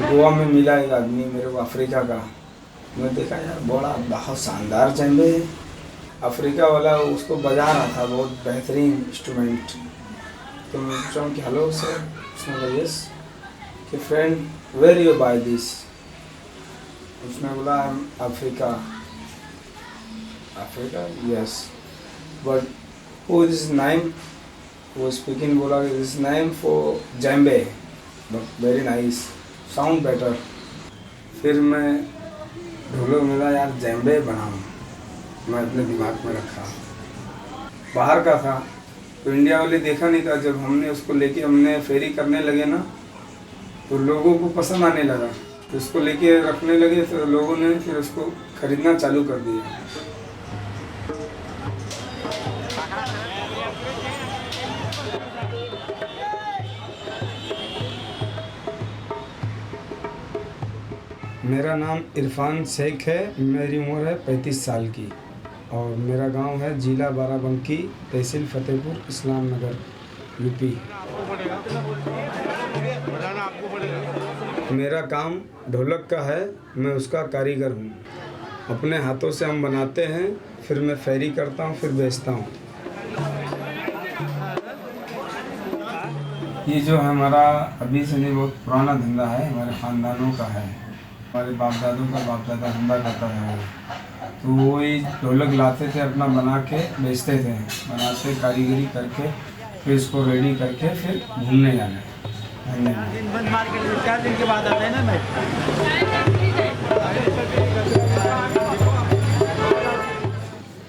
गोवा में मिला एक आदमी मेरे को अफ्रीका का। मैं देखा यार बड़ा बहुत शानदार जेम्बे है। अफ्रीका वाला उसको बजा रहा था, बहुत बेहतरीन इंस्ट्रूमेंट। तो मैं पूछा हूँ कि हेलो सर, उसने बोला यस, कि friend where you by this. उसने बोला I am Africa. Africa yes, but who is name, वो स्पीकिंग बोला this name for djembe but very nice, sound better. फिर मैं ढोलक मिला यार जेम्बे बनाऊँ, मैं अपने दिमाग में रखा। बाहर का था तो इंडिया वाले देखा नहीं था। जब हमने उसको लेके हमने फेरी करने लगे ना तो लोगों को पसंद आने लगा, तो उसको लेके रखने लगे तो लोगों ने फिर उसको खरीदना चालू कर दिया। मेरा नाम इरफान शेख है, मेरी उम्र है 35 साल की और मेरा गांव है जिला बाराबंकी, तहसील फतेहपुर, इस्लाम नगर, यूपी। मेरा काम ढोलक का है, मैं उसका कारीगर हूँ। अपने हाथों से हम बनाते हैं, फिर मैं फेरी करता हूँ, फिर बेचता हूँ। ये जो है हमारा अभी से नहीं बहुत पुराना धंधा है, हमारे ख़ानदानों का है। हमारे बाप दादों का बाप दादा धंधा करता है, तो वही ढोलक लाते थे अपना बना के बेचते थे, बनाते कारीगरी करके फिर इसको रेडी करके फिर घूमने जाना है। दिन बंद मार्केट में 4 दिन के बाद आता है ना मैं।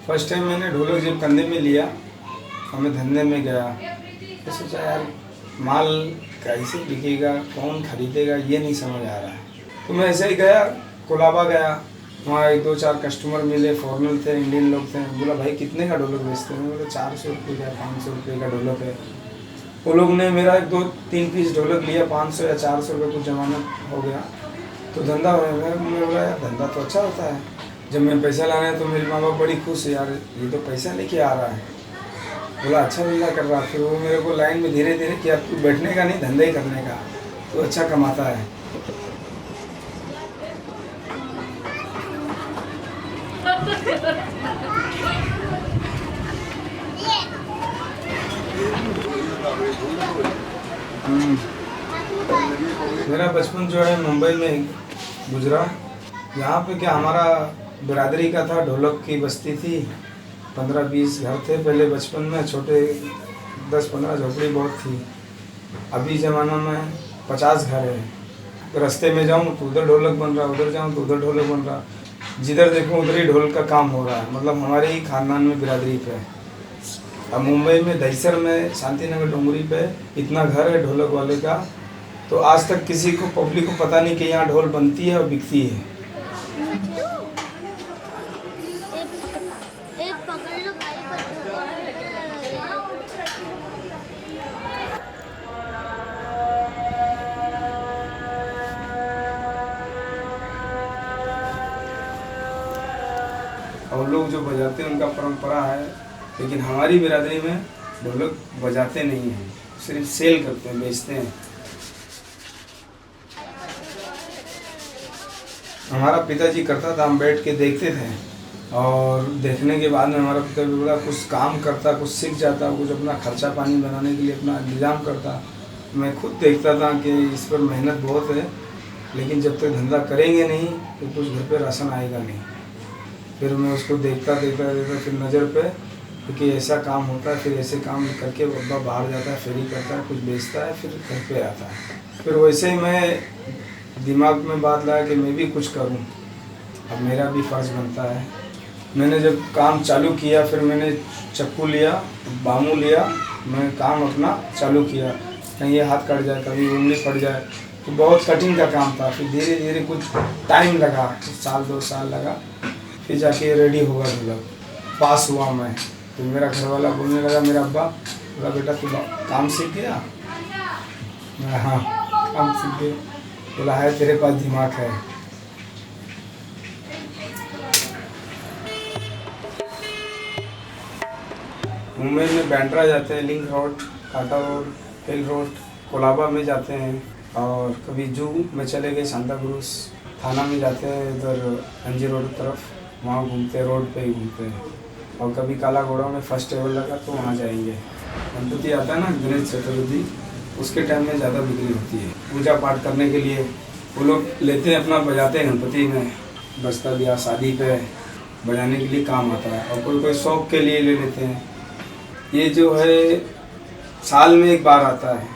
फर्स्ट टाइम मैंने ढोलक जब कंधे में लिया और मैं धंधे में गया तो सोचा यार माल कैसे बिकेगा, कौन खरीदेगा, ये नहीं समझ आ रहा है। तो मैं ऐसे ही गया, कोलाबा गया, वहाँ 1-2-4 कस्टमर मिले, फॉरेनर थे, इंडियन लोग थे। बोला भाई कितने का ढोलक बेचते हैं? मैं बोला 400 रुपये का, 500 रुपये का ढोलक है। वो लोग ने मेरा 1-2-3 पीस ढोलक लिया, 500 या 400 रुपये कुछ जमाना हो गया। तो धंधा हो गया। मैं बोला यार धंधा तो अच्छा होता है। जब मैं पैसा लाना है तो मेरे माँ बाप बड़ी खुश है, यार ये तो पैसा लेके आ रहा है। बोला अच्छा धंधा कर रहा। फिर वो मेरे को लाइन में धीरे धीरे कि अब तू बैठने का नहीं, धंधा ही करने का, तो अच्छा कमाता है। मेरा बचपन जो है मुंबई में गुजरा। यहाँ पे क्या हमारा बिरादरी का था, ढोलक की बस्ती थी, 15-20 घर थे पहले बचपन में, छोटे 10-15 झोपड़ी बहुत थी। अभी ज़माना में 50 घर है। तो रास्ते में जाऊँ तो उधर ढोलक बन रहा, उधर जाऊँ तो उधर ढोलक बन रहा, जिधर देखूँ उधर ही ढोल का काम हो रहा है। मतलब हमारे ही खानदान में बिरादरी पे। अब मुंबई में दहीसर में शांतिनगर डोंगरी पे इतना घर है ढोलक वाले का, तो आज तक किसी को पब्लिक को पता नहीं कि यहाँ ढोल बनती है और बिकती है। और लोग जो बजाते हैं उनका परंपरा है, लेकिन हमारी बिरादरी में ढोलक बजाते नहीं हैं, सिर्फ सेल करते हैं, बेचते हैं। हमारा पिताजी करता था, हम बैठ के देखते थे और देखने के बाद में हमारा पिताजी बोला कुछ काम करता, कुछ सीख जाता, कुछ अपना खर्चा पानी बनाने के लिए अपना इंतजाम करता। मैं खुद देखता था कि इस पर मेहनत बहुत है, लेकिन जब तक धंधा करेंगे नहीं तो कुछ घर पे राशन आएगा नहीं। फिर मैं उसको देखता फिर नज़र पे, क्योंकि ऐसा काम होता है। फिर ऐसे काम करके बब्बा बाहर जाता है, फेरी करता है, कुछ बेचता है, फिर घर पे आता है। फिर वैसे ही मैं दिमाग में बात लाया कि मैं भी कुछ करूं, अब मेरा भी फ़र्ज़ बनता है। मैंने जब काम चालू किया, फिर मैंने चक्कू लिया, बामू लिया, मैं काम अपना चालू किया। कहीं ये हाथ कट जाए, कभी उंगली फट जाए, तो बहुत कठिन का काम था। फिर धीरे धीरे कुछ टाइम लगा, कुछ 1-2 साल लगा, फिर जाके रेडी होगा ढोलक। पास हुआ मैं, तो मेरा घर वाला बोलने लगा, मेरा अब्बा बोला बेटा तू काम सीख गया? मैं हाँ काम सीख गया। बोला है तेरे पास दिमाग है। मुंबई में बैंड्रा जाते हैं, लिंक रोड, काटा रोड, हिल रोड, कोलाबा में जाते हैं, और कभी जू में चले गए, सांता क्रूज थाना में जाते हैं, इधर एनजी रोड तरफ, वहाँ घूमते हैं, रोड पे ही घूमते हैं। और कभी काला घोड़ा में फर्स्ट टेबल लगा तो वहाँ जाएंगे। गणपति आता है ना, गणेश चतुर्थी, उसके टाइम में ज़्यादा बिक्री होती है। पूजा पाठ करने के लिए वो लोग लेते हैं, अपना बजाते हैं गणपति में, बजता दिया शादी पे बजाने के लिए काम आता है, और कोई कोई शौक के लिए ले लेते हैं। ये जो है साल में एक बार आता है,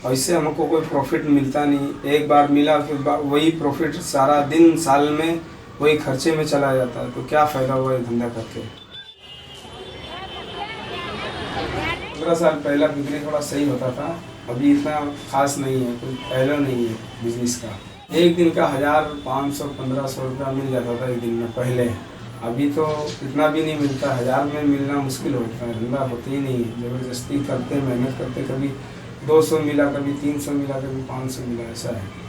और इससे हमको कोई प्रॉफिट मिलता नहीं। एक बार मिला फिर वही प्रॉफिट सारा दिन साल में वही खर्चे में चला जाता है, तो क्या फ़ायदा हुआ ये धंधा करके। 15 साल पहला बिक्री थोड़ा सही होता था, अभी इतना खास नहीं है, कोई पहला नहीं है बिजनेस का। एक दिन का 1500 1500 रुपया मिल जाता था एक दिन में पहले, अभी तो इतना भी नहीं मिलता। 1000 में मिलना मुश्किल होता है, धंधा होती ही नहीं है। ज़बरदस्ती करते, मेहनत करते, कभी 200 मिला, कभी 300 मिला, कभी 500 मिला, ऐसा है।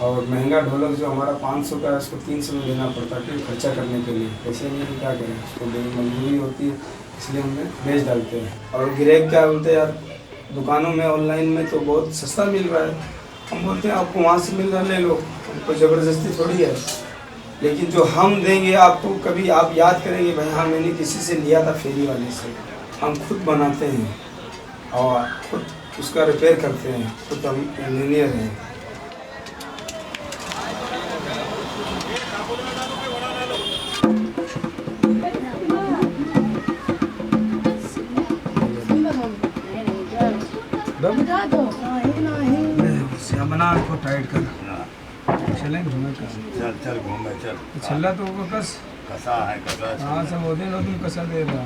और महंगा ढोलक जो हमारा 500 का है, उसको 300 में लेना पड़ता है क्योंकि खर्चा करने के लिए। पैसे नहीं है, क्या करें, उसको मजबूरी होती है, इसलिए हम बेच डालते हैं। और ग्राहक क्या बोलते हैं, यार दुकानों में ऑनलाइन में तो बहुत सस्ता मिल रहा है, हम बोलते हैं आपको वहाँ से मिल रहा ले लो, कोई ज़बरदस्ती थोड़ी है। लेकिन जो हम देंगे आपको, कभी आप याद करेंगे भाई हाँ मैंने किसी से लिया था फेरी वाले से। हम खुद बनाते हैं और खुद उसका रिपेयर करते हैं, खुद हम इंजीनियर हैं। बना को टाइट कर चलें घूमे का चल चल घूमे चल छल्ला तो वो कस कसा है कसा हाँ सब वो दिन तुम कसा दे रहा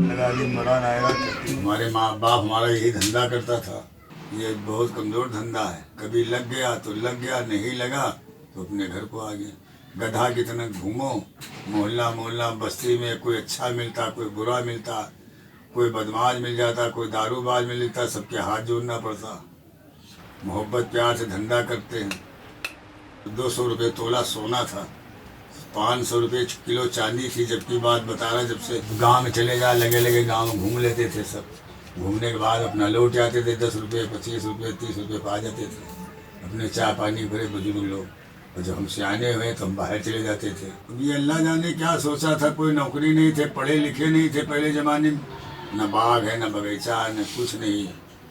लगा दिन मरान आएगा। हमारे माँ बाप हमारा यही धंधा करता था। ये बहुत कमज़ोर धंधा है, कभी लग गया तो लग गया, नहीं लगा तो अपने घर को आ गए। गधा कितना घूमो, मोहल्ला मोहल्ला बस्ती में, कोई अच्छा मिलता, कोई बुरा मिलता, कोई बदमाश मिल जाता, कोई दारूबाज मिल जाता, सबके हाथ जोड़ना पड़ता। मोहब्बत प्यार से धंधा करते हैं। 200 रुपये तोला सोना था, 500 रुपये किलो चांदी थी। जबकि बात बता रहा, जब से गांव में चले जा, लगे लगे गांव में घूम लेते थे सब। घूमने के बाद अपना लौट जाते थे, 10 रुपये 25 रुपये 30 रुपये पा जाते थे अपने चाय पानी भरे बुजुर्ग लोग। और जब हम सियाने हुए तो हम बाहर चले जाते थे। ये अल्लाह जाने क्या सोचा था, कोई नौकरी नहीं थे, पढ़े लिखे नहीं थे पहले ज़माने में, न बाग है, न बगीचा है, न कुछ नहीं,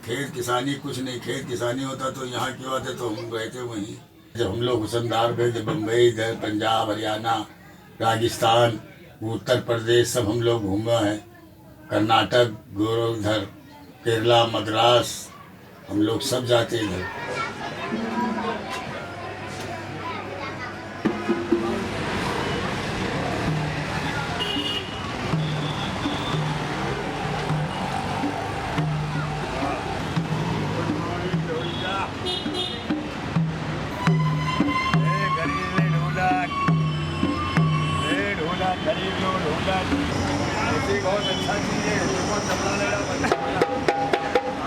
खेत किसानी कुछ नहीं। खेत किसानी होता तो यहाँ क्यों आते, तो हम रहते वहीं। जब हम लोग हुसनदार गए, जब बम्बई, इधर पंजाब, हरियाणा, राजस्थान, उत्तर प्रदेश सब हम लोग घूमा है, कर्नाटक, गोरखधर, केरला, मद्रास, हम लोग सब जाते इधर। बहुत अच्छा चीज़ है, देखो चमड़ा लेना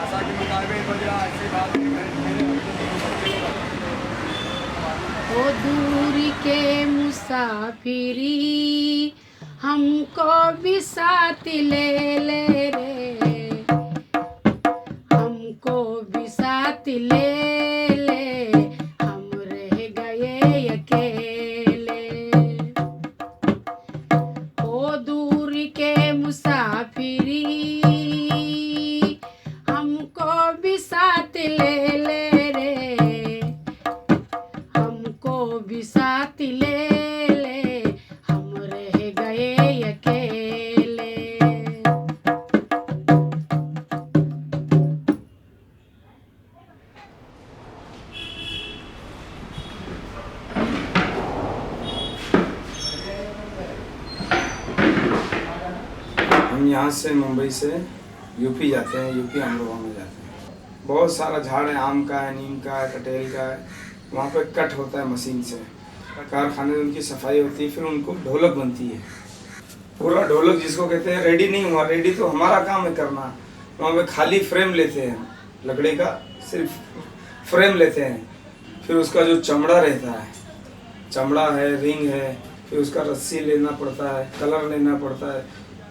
आशा के मुताबिक बज रहा, ऐसी बात ओ दूरी के मुसाफिरी हमको भी साथ ले ले रे, हमको भी साथ ले ले, हम रह गए अकेले। ओ दूरी के मुसाफिरी हमको भी साथ ले ले रे, हमको भी साथ ले ले, हम रह गए अकेले। हम यहाँ से मुंबई से यूपी जाते हैं, यूपी हम लोगों में जाते हैं। बहुत सारा झाड़ है, आम का है, नीम का है, कटेल का है, वहाँ पे कट होता है मशीन से, कारखाने में उनकी सफाई होती है, फिर उनको ढोलक बनती है। पूरा ढोलक जिसको कहते हैं, रेडी नहीं हुआ, रेडी तो हमारा काम है करना। वहाँ पे खाली फ्रेम लेते हैं, लकड़ी का सिर्फ फ्रेम लेते हैं, फिर उसका जो चमड़ा रहता है, चमड़ा है, रिंग है, फिर उसका रस्सी लेना पड़ता है, कलर लेना पड़ता है,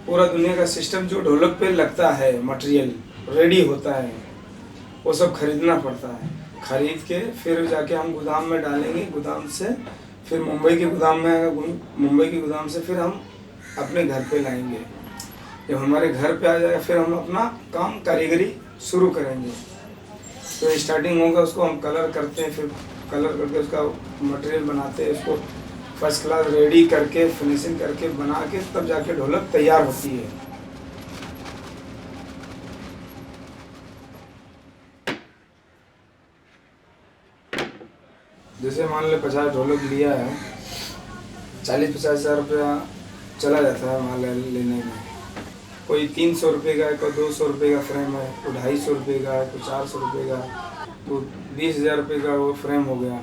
पूरा दुनिया का सिस्टम जो ढोलक पे लगता है, मटेरियल रेडी होता है, वो सब खरीदना पड़ता है। खरीद के फिर जाके हम गोदाम में डालेंगे, गोदाम से फिर मुंबई के गोदाम में आएगा, मुंबई के गोदाम से फिर हम अपने घर पे लाएंगे। जब हमारे घर पे आ जाएगा फिर हम अपना काम कारीगरी शुरू करेंगे। तो स्टार्टिंग होगा, उसको हम कलर करते हैं, फिर कलर करके उसका मटेरियल बनाते हैं, उसको फर्स्ट क्लास रेडी करके फिनिशिंग करके बना के तब जाके ढोलक तैयार होती है। जैसे मान ले 50 ढोलक लिया है, 40-50 हज़ार रुपया चला जाता है माल लेने में। कोई 300 रुपये का है, कोई 200 रुपये का फ्रेम है, कोई 250 रुपये का है, कोई 400 रुपये का, तो 20,000 रुपये का वो फ्रेम हो गया।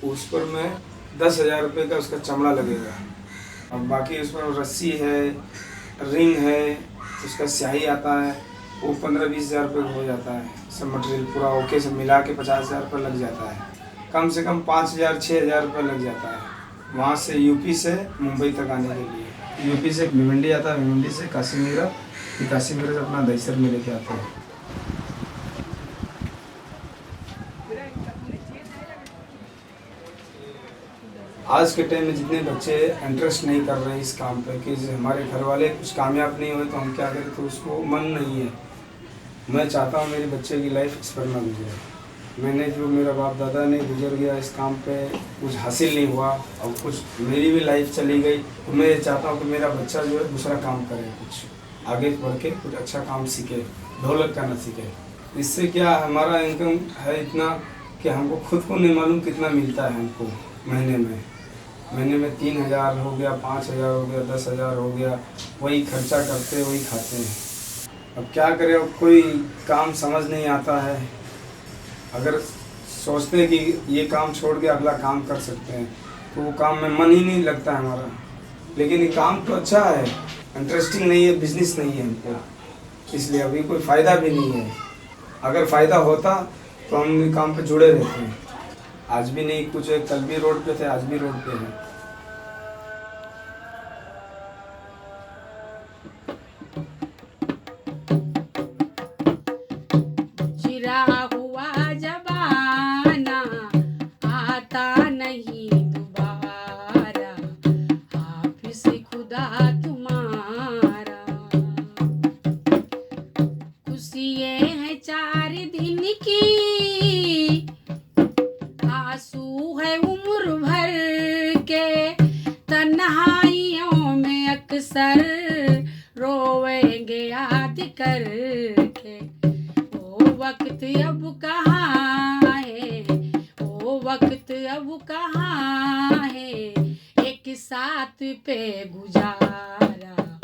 उस पर में 10,000 रुपये का उसका चमड़ा लगेगा। और बाकी उसमें रस्सी है, रिंग है, उसका स्याही आता है, वो 15-20 हज़ार रुपये का हो जाता है। सब मटेरियल पूरा ओके से मिला के 50,000 रुपये लग जाता है। कम से कम 5,000-6,000 रुपये लग जाता है वहाँ से यूपी से मुंबई तक आने के लिए। यूपी से भिवंडी आता है, भिवंडी से काशीमीरा, फिर काशीमीरा से अपना दहीसर में लेके आते हैं। आज के टाइम में जितने बच्चे इंटरेस्ट नहीं कर रहे हैं इस काम पे, कि हमारे घर वाले कुछ कामयाब नहीं हुए तो हम क्या करें, तो उसको मन नहीं है। मैं चाहता हूँ मेरे बच्चे की लाइफ इस पर ना गुजरे। मैंने जो मेरा बाप दादा ने गुजर गया इस काम पे, कुछ हासिल नहीं हुआ और कुछ मेरी भी लाइफ चली गई, तो मैं ये चाहता हूँ कि मेरा बच्चा जो है दूसरा काम करे, कुछ आगे बढ़ के कुछ अच्छा काम सीखे, ढोलक का ना सीखे। इससे क्या हमारा इनकम है इतना कि हमको खुद को नहीं मालूम कितना मिलता है हमको महीने में 3,000 हो गया, 5,000 हो गया, 10,000 हो गया, वही खर्चा करते वही खाते हैं। अब क्या करें, अब कोई काम समझ नहीं आता है। अगर सोचते हैं कि ये काम छोड़ के अगला काम कर सकते हैं तो वो काम में मन ही नहीं लगता है हमारा। लेकिन ये काम तो अच्छा है, इंटरेस्टिंग नहीं है, बिजनेस नहीं है हमको, इसलिए अभी कोई फ़ायदा भी नहीं है। अगर फ़ायदा होता तो हम काम पे जुड़े रहते हैं। आज भी नहीं कुछ है, कल भी रोड पे थे, आज भी रोड पे हैं। चिरा हुआ जमाना आता नहीं दोबारा, हाफिज खुदा तुम्हारा। खुशियाँ हैं 4 दिन की, आंसू है उम्र भर के, तन्हाइयों में अक्सर रोएंगे याद करके। वो वक्त अब कहाँ है, वो वक्त अब कहाँ है, एक साथ पे गुजारा।